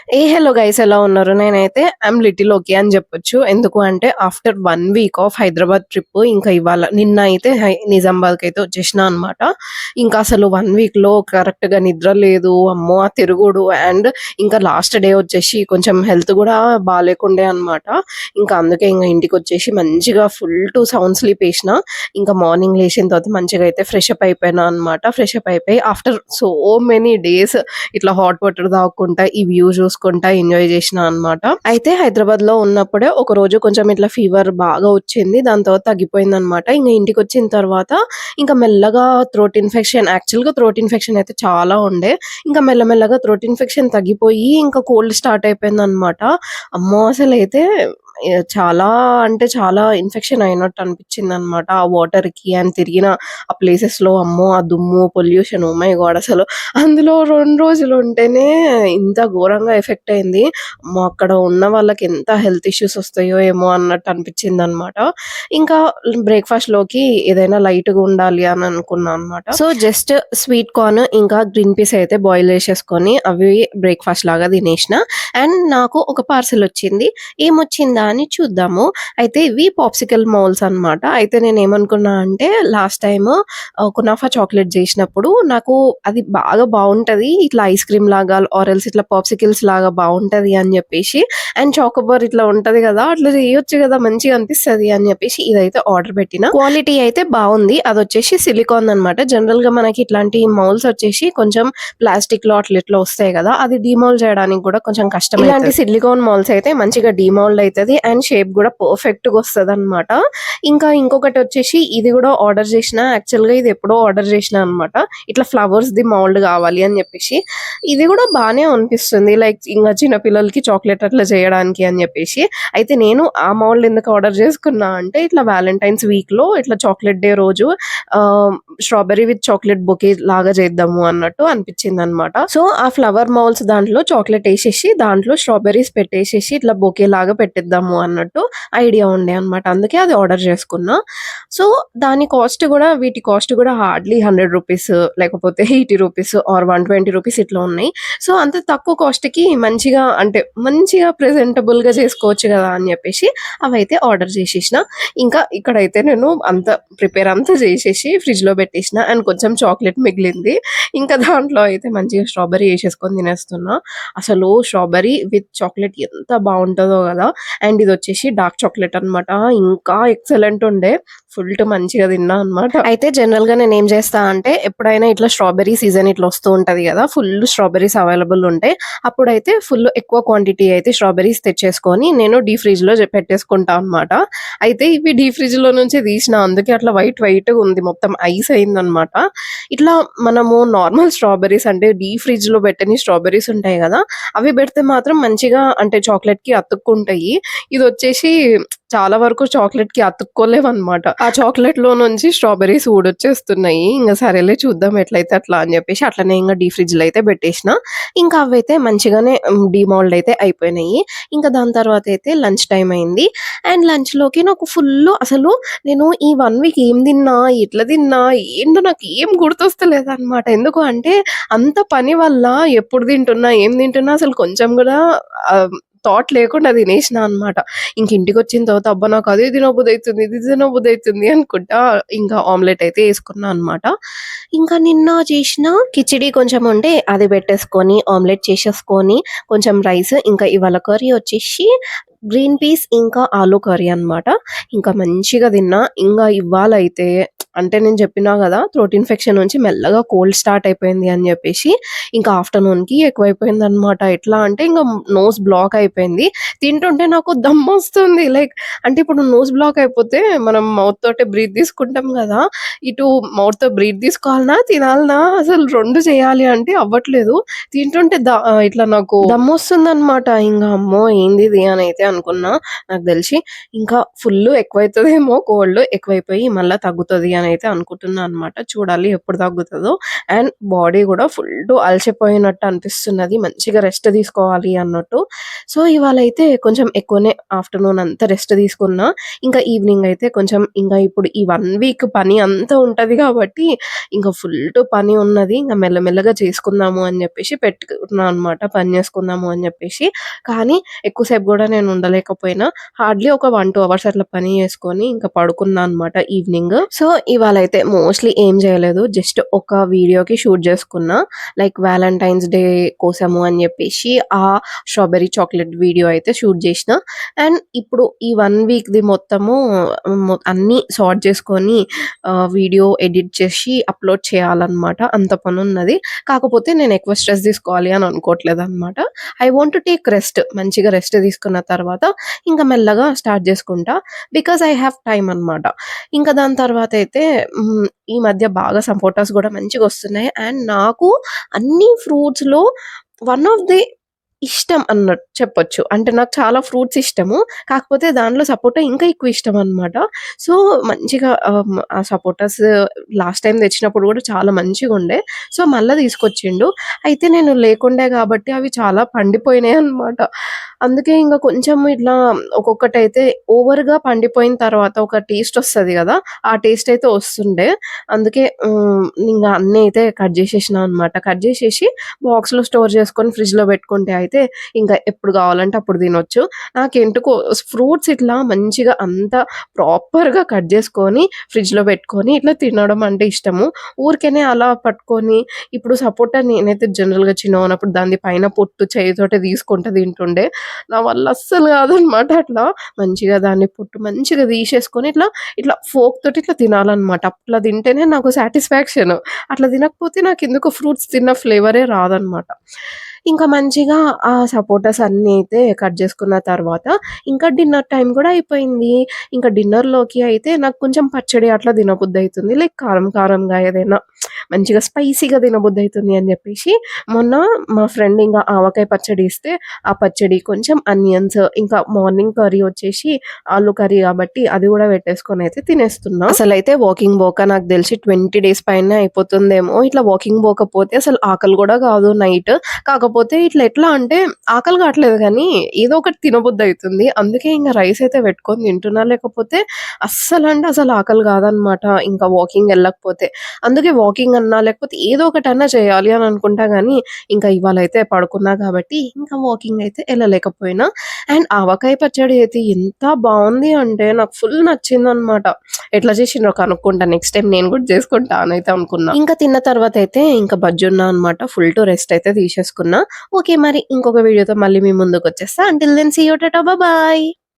Hello guys, ఎలా ఉన్నారు? నేనైతే ఐఎమ్ లిటిల్ ఓకే అని చెప్పొచ్చు. ఎందుకు అంటే after 1 week off Hyderabad trip ఇంకా ఇవాళ నిన్న అయితే నిజామాబాద్‌కి అయితే వచ్చేసినా అనమాట. ఇంకా అసలు 1 వీక్‌లో కరెక్ట్‌గా నిద్ర లేదు. అమ్మో! ఆ తిరుగుడు అండ్ ఇంకా లాస్ట్ డే వచ్చేసి కొంచెం హెల్త్ కూడా బాలేకుండే అనమాట. ఇంకా అందుకే ఇంక ఇంటికొచ్చేసి మంచిగా ఫుల్ టు సౌండ్ స్లీప్ ఏసిన. ఇంకా మార్నింగ్ లేచిన తర్వాత మంచిగా అయితే ఫ్రెష్ అప్ అయిపోయినా అనమాట. ఫ్రెష్ అప్ అయిపోయి ఆఫ్టర్ సో మెనీ డేస్ ఇట్లా హాట్ వాటర్ తాగుకుంటా ఈ వ్యూ చూసుకుంటా ఎంజాయ్ చేసిన అన్నమాట. అయితే హైదరాబాద్ లో ఉన్నప్పుడే ఒక రోజు కొంచెం ఇట్లా ఫీవర్ బాగా వచ్చింది. దాని తర్వాత తగ్గిపోయింది అనమాట. ఇంకా ఇంటికి వచ్చిన తర్వాత ఇంకా మెల్లగా థ్రోట్ ఇన్ఫెక్షన్, యాక్చువల్ గా థ్రోట్ ఇన్ఫెక్షన్ అయితే చాలా ఉండే. ఇంకా మెల్లమెల్లగా థ్రోట్ ఇన్ఫెక్షన్ తగ్గిపోయి ఇంకా కోల్డ్ స్టార్ట్ అయిపోయింది అనమాట. అమ్మో అసలు అయితే చాలా అంటే చాలా ఇన్ఫెక్షన్ అయినట్టు అనిపించింది అనమాట. ఆ వాటర్ కి అండ్ తిరిగిన ఆ ప్లేసెస్ లో అమ్మో ఆ దుమ్ము పొల్యూషన్, ఓ మై గాడ్, అసలు అందులో 2 రోజులు ఉంటేనే ఇంత ఘోరంగా ఎఫెక్ట్ అయింది. అమ్మో! అక్కడ ఉన్న వాళ్ళకి ఎంత హెల్త్ ఇష్యూస్ వస్తాయో ఏమో అన్నట్టు అనిపించిందనమాట. ఇంకా బ్రేక్‌ఫాస్ట్‌లోకి ఏదైనా లైట్‌గా ఉండాలి అని అనుకున్నా అనమాట. సో, జస్ట్ స్వీట్ కార్న్ ఇంకా గ్రీన్ పీస్ అయితే బాయిల్ చేసేసుకొని అవి బ్రేక్‌ఫాస్ట్ లాగా తినేసిన. అండ్ నాకు ఒక పార్సెల్ వచ్చింది. ఏమొచ్చిందా అని చూద్దాము. అయితే ఇవి పాప్సికల్ మౌల్స్ అనమాట. అయితే నేనేమనుకున్నా అంటే లాస్ట్ టైము కునాఫా చాక్లేట్ జేసినప్పుడు నాకు అది బాగా బావుంటది. ఇట్లా ఐస్ క్రీమ్ లాగా ఆర్ ఎల్స్ ఇట్లా పాప్సికిల్స్ లాగా బావుంటది అని జెప్పేసి, అండ్ చాకోబార్ ఇట్లా ఉంటది గదా! అట్లా జేయొచ్చు గదా! మంచిగా అనిపిస్తది అని జెప్పేసి ఇదైతే ఆర్డర్ పెట్టిన. క్వాలిటీ అయితే బావుంది. అదొచ్చేసి సిలికాన్ అనమాట. జనరల్‌గా మనకి ఇట్లాంటి మౌల్స్ వచ్చేసి కొంచెం ప్లాస్టిక్‌లో అట్లా ఇట్లా వస్తాయి గదా! అది డీమౌల్డ్ చేయడానికి గూడా కొంచెం కష్టమైతది. ఇలాంటి సిలికాన్ మౌల్స్ అయితే మంచిగా డీమౌల్డ్ అయితది అండ్ షేప్ గూడా పర్ఫెక్ట్‌గా వస్తదనమాట. ఇంకా ఇంకొకటొచ్చేసి ఇది గూడా ఆర్డర్ జేసిన. యాక్చువల్‌గా ఇది ఎప్పుడో ఆర్డర్ జేసినా అనమాట. ఇట్లా ఫ్లవర్స్‌ది మౌల్డ్ గావాలి అని జెప్పేసి. ఇది గూడా బానే అనిపిస్తుంది. లైక్ ఇంగ చిన్న పిల్లలకి చాక్లేట్ అట్లా చేయడానికి అని జెప్పేసి. అయితే నేను ఆ మౌల్డ్ ఎందుకు ఆర్డర్ జేసుకున్నా అంటే ఇట్లా వాలంటైన్స్ వీక్‌లో ఇట్లా చాక్లేట్ డే రోజు ఆహ్, స్ట్రాబెర్రీ విత్ చాక్లేట్ బొకే లాగా చేద్దాము అన్నట్టు అనిపించిందనమాట. సో, ఆ ఫ్లవర్ మౌల్స్ దాంట్లో చాక్లేట్ ఏసేసి దాంట్లో స్ట్రాబెర్రీస్ పెట్టేసేసి ఇట్లా బొకే లాగా పెట్టిద్దాము అన్నట్టు ఐడియా ఉండే అనమాట. అందుకే అది ఆర్డర్ చేసుకున్నా. సో, దాని కాస్ట్ గూడా వీటి కాస్ట్ గూడా హార్డ్‌లీ రూ. 100 లేకపోతే రూ. 80 ఆర్ రూ. 120 ఇట్లా ఉన్నాయి. సో, అంత తక్కువ కాస్ట్‌కి మంచిగా అంటే మంచిగా ప్రెజెంటబుల్‌గా చేసుకోవచ్చు గదా! అని జెప్పేసి అవైతే ఆర్డర్ చేసేసిన. ఇంకా ఇక్కడైతే నేను ప్రిపేర్ అంతా చేసేసి ఫ్రిడ్జ్‌లో పెట్టేసిన. అండ్ కొంచెం చాక్లేట్ మిగిలింది. ఇంకా దాంట్లో అయితే మంచిగా స్ట్రాబెర్రీ ఏసేసుకొని తినేస్తున్నా. అసలు స్ట్రాబెర్రీ విత్ చాక్లేట్ ఎంత బావుంటదో గదా! అండ్ ఇదొచ్చేసి డార్క్ చాక్లేట్ అనమాట. ఇంకా ఎక్సలెంట్ ఉండే. ఫుల్ మంచిగా తిన్నా అనమాట. అయితే జనరల్‌గా నేనేం చేస్తా అంటే ఎప్పుడైనా ఇట్లా స్ట్రాబెర్రీ సీజన్ ఇట్లా వస్తూ ఉంటది గదా! ఫుల్ స్ట్రాబెర్రీస్ అవైలబుల్ ఉంటాయి. అప్పుడైతే ఫుల్ ఎక్కువ క్వాంటిటీ అయితే స్ట్రాబెర్రీస్ తెచ్చేసుకొని నేను డీప్ ఫ్రిడ్జ్‌లో పెట్టేసుకుంటా అనమాట. అయితే ఇవి డీప్ ఫ్రిడ్జ్‌లో నుంచి తీసిన అందుకే అట్లా వైట్‌గా ఉంది. మొత్తం ఐస్ అయిందనమాట. ఇట్లా మనము నార్మల్ స్ట్రాబెర్రీస్ అంటే డీప్ ఫ్రిడ్జ్‌లో పెట్టని స్ట్రాబెర్రీస్ ఉంటాయి గదా! అవి పెడితే మాత్రం మంచిగా అంటే చాక్లేట్‌కి అతుక్కుంటాయి. ఇదొచ్చేసి చాలా వరకు చాక్లేట్‌కి అతుక్కోలేవన్నమాట. ఆ చాక్లేట్‌లో నుంచి స్ట్రాబెర్రీస్ ఊడొచ్చేస్తున్నాయి. ఇంగ సరేలే చూద్దాం ఎట్లయితే అట్లా అని జెప్పేసి అట్లనే ఇంగ డీప్ ఫ్రిడ్జ్‌లో అయితే పెట్టేసిన. ఇంకా అవైతే మంచిగానే డీమౌల్డ్ అయితే అయిపోయినాయి. ఇంకా దాని తర్వాతయితే లంచ్ టైమ్ అయింది. అండ్ లంచ్‌లోకి నాకు ఫుల్లు అసలు నేను ఈ 1 వీక్ ఏం తిన్నా, ఎట్లా తిన్నా, ఏంటో నాకేం గుర్తొస్తలేదన్నమాట. ఎందుకు అంటే అంత పని వల్ల ఎప్పుడు తింటున్నా, ఏం తింటున్నా అసలు కొంచెం గూడా థాట్ లేకుండా తినేసినా అనమాట. ఇంక ఇంటికొచ్చిన తర్వాత అబ్బా! నాకు అదే తినబుద్దయితుంది, ఇది తినబుద్దయితుంది అనుకుంటా ఇంకా ఆమ్లెట్ అయితే యేసుకున్నా అనమాట. ఇంకా నిన్న చేసిన కిచిడి కొంచెం ఉంటే అది పెట్టేసుకొని, ఆమ్లెట్ చేసేసుకొని, కొంచెం రైస్ ఇంకా ఇవాళ కర్రీ వచ్చేసి గ్రీన్ పీస్ ఇంకా ఆలు కర్రీ అనమాట. ఇంకా మంచిగా తిన్నా. ఇంగా ఇవ్వాలైతే అంటే నేను చెప్పినా గదా! థ్రోట్ ఇన్ఫెక్షన్ నుంచి మెల్లగా కోల్డ్ స్టార్ట్ అయిపోయింది అని జెప్పేసి, ఇంకా ఆఫ్టర్‌నూన్‌కి ఎక్కువైపోయిందనమాట. ఎట్లా అంటే ఇంగ నోస్ బ్లాక్ అయిపోయింది. తింటుంటే నాకు దమ్మొస్తుంది. లైక్ అంటే ఇప్పుడు నోస్ బ్లాక్ అయిపోతే మనం మౌత్ తోటే బ్రీత్ తీసుకుంటాం గదా! ఇటు మౌత్‌తో బ్రీత్ తీసుకోవాలనా? తినాలనా? అసలు 2 చేయాలి అంటే అవ్వట్లేదు. తింటుంటే ఇట్లా నాకు దమ్మొస్తుందనమాట. ఇంగ అమ్మో! ఏందిది అనయితే అనుకున్నా. నాకు దెలిసి ఇంకా ఫుల్లు ఎక్కువైతదేమో కోల్డ్ ఎక్కువైపోయి మళ్ళా తగ్గుతది అని అయితే అనుకుంటున్నా అనమాట. చూడాలి ఎప్పుడు తగ్గుతుందో. అండ్ బాడీ కూడా ఫుల్ అలసిపోయినట్టు అనిపిస్తున్నది, మంచిగా రెస్ట్ తీసుకోవాలి అన్నట్టు. సో ఇవాళ అయితే కొంచెం ఎక్కువనే ఆఫ్టర్నూన్ అంతా రెస్ట్ తీసుకున్నా. ఇంకా ఈవినింగ్ అయితే కొంచెం ఇంకా ఇప్పుడు ఈ 1 వీక్ పని అంతా ఉంటది కాబట్టి ఇంకా ఫుల్ పని ఉన్నది. ఇంకా మెల్లమెల్లగా చేసుకుందాము అని చెప్పేసి పెట్టుకున్నా అనమాట, పని చేసుకుందాము అని చెప్పేసి. కానీ ఎక్కువసేపు కూడా నేను ఉండలేకపోయినా, హార్డ్లీ ఒక 1-2 అవర్స్ అట్లా పని చేసుకొని ఇంకా పడుకున్నా అనమాట ఈవినింగ్. సో ఇవాళ అయితే మోస్ట్లీ ఏం చేయలేదు, జస్ట్ ఒక వీడియోకి షూట్ చేసుకున్నా, లైక్ వ్యాలంటైన్స్ డే కోసము అని చెప్పేసి ఆ స్ట్రాబెర్రీ చాక్లెట్ వీడియో అయితే షూట్ చేసిన. అండ్ ఇప్పుడు ఈ 1 వీక్ది మొత్తము అన్నీ సార్ట్ చేసుకొని వీడియో ఎడిట్ చేసి అప్లోడ్ చేయాలన్నమాట. అంత పని ఉన్నది. కాకపోతే నేను ఎక్కువ స్ట్రెస్ తీసుకోవాలి అని అనుకోవట్లేదు అనమాట. I want to take rest. మంచిగా రెస్ట్ తీసుకున్న తర్వాత ఇంకా మెల్లగా స్టార్ట్ చేసుకుంటా, బికాజ్ ఐ హ్యావ్ టైమ్ అనమాట. ఇంకా దాని తర్వాత అయితే ఈ మధ్య బాగా సపోటాస్ కూడా మంచిగా వస్తున్నాయి. అండ్ నాకు అన్ని ఫ్రూట్స్లో వన్ ఆఫ్ ది ఇష్టం అన్నట్టు చెప్పొచ్చు. అంటే నాకు చాలా ఫ్రూట్స్ ఇష్టము. కాకపోతే దానిలో సపోటా ఇంకా ఎక్కువ ఇష్టం అనమాట. సో మంచిగా ఆ సపోటాస్ లాస్ట్ టైమ్ తెచ్చినప్పుడు కూడా చాలా మంచిగుండే. సో మళ్ళా తీసుకొచ్చిండు. అయితే నేను లేకుండే కాబట్టి అవి చాలా పండిపోయినాయి అనమాట. అందుకే ఇంక కొంచెం ఇట్లా ఒక్కొక్కటైతే ఓవర్‌గా పండిపోయిన తర్వాత ఒక టేస్ట్ వస్తది గదా! ఆ టేస్ట్ అయితే వస్తుండే. అందుకే ఇంగ అన్నీ అయితే కట్ జేసేసినా అనమాట. కట్ జేసేసి బాక్స్‌లో స్టోర్ చేసుకొని ఫ్రిడ్జ్‌లో పెట్టుకుంటే అయితే ఇంకా ఎప్పుడు కావాలంటే అప్పుడు తినొచ్చు. నాకెందుకో ఫ్రూట్స్ ఇట్లా మంచిగా అంతా ప్రాపర్‌గా కట్ చేసుకొని ఫ్రిడ్జ్‌లో పెట్టుకొని ఇట్లా తినడం అంటే ఇష్టము. ఊరికేనే అలా పట్టుకొని ఇప్పుడు సపోటా నేనైతే జనరల్‌గా చిన్నగున్నప్పుడు దానిది పైన పొట్టు చేయితోటే తీసుకుంటా తింటుండే. నా వల్ల అస్సలు కాదనమాట అట్లా. మంచిగా దాన్ని పొట్టు మంచిగా తీసేసుకొని ఇట్లా, ఇట్లా ఫోర్క్ తోటి ఇట్లా తినాలనమాట. అట్లా తింటేనే నాకు సాటిస్ఫాక్షన్. అట్లా తినకపోతే నాకెందుకో ఫ్రూట్స్ తిన్న ఫ్లేవరే రాదనమాట. ఇంకా మంచిగా ఆ సపోటాస్ అన్నీ అయితే కట్ చేసుకున్న తర్వాత ఇంకా డిన్నర్ టైమ్ కూడా అయిపోయింది. ఇంకా డిన్నర్‌లోకి అయితే నాకు కొంచెం పచ్చడి అట్లా తినబుద్దయితుంది. లైక్ కారం కారంగా ఏదైనా మంచిగా స్పైసీగా తినబుద్దయితుంది అని చెప్పేసి మొన్న మా ఫ్రెండ్ ఇంక ఆవకాయ పచ్చడి ఇస్తే, ఆ పచ్చడి కొంచెం అనియన్స్ ఇంకా మార్నింగ్ కర్రీ వచ్చేసి ఆలు కర్రీ కాబట్టి అది కూడా పెట్టేసుకొని అయితే తినేస్తున్నా. అసలైతే వాకింగ్ పోక నాకు తెలిసి 20 డేస్ పైనే అయిపోతుందేమో. ఇట్లా వాకింగ్ పోకపోతే అసలు ఆకలి కూడా కాదు నైట్. కాకపోతే ఇట్లా ఎట్లా అంటే ఆకలి కావట్లేదు కానీ ఏదో ఒకటి తినబుద్దయితుంది. అందుకే ఇంక రైస్ అయితే పెట్టుకొని తింటున్నా. లేకపోతే అస్సలంటే అసలు ఆకలి కాదనమాట ఇంకా వాకింగ్ ఎళ్ళకపోతే. అందుకే వాకింగ్ అన్నా లేకపోతే ఏదో ఒకటన్నా చేయాలి అని అనుకుంటా గానీ, ఇంకా ఇవాళైతే పడుకున్నా కాబట్టి ఇంకా వాకింగ్ అయితే ఎళ్ళలేకపోయినా. అండ్ ఆవకాయ పచ్చడి అయితే ఎంత బావుంది అంటే నాకు ఫుల్ నచ్చిందనమాట. ఎట్లా చేసిండ్రో కనుక్కుంటా. నెక్స్ట్ టైమ్ నేను కూడా చేసుకుంటా అనయితే అనుకున్నా. ఇంకా తిన్న తర్వాతయితే ఇంకా బజ్జున్నా అనమాట. ఫుల్ టు రెస్ట్ అయితే తీసేసుకున్నా. ఓకే మరి ఇంకొక వీడియోతో మళ్ళీ మీ ముందుకొచ్చేస్తా. అంటిల్ దెన్ సీ యూ టాటా బాయ్.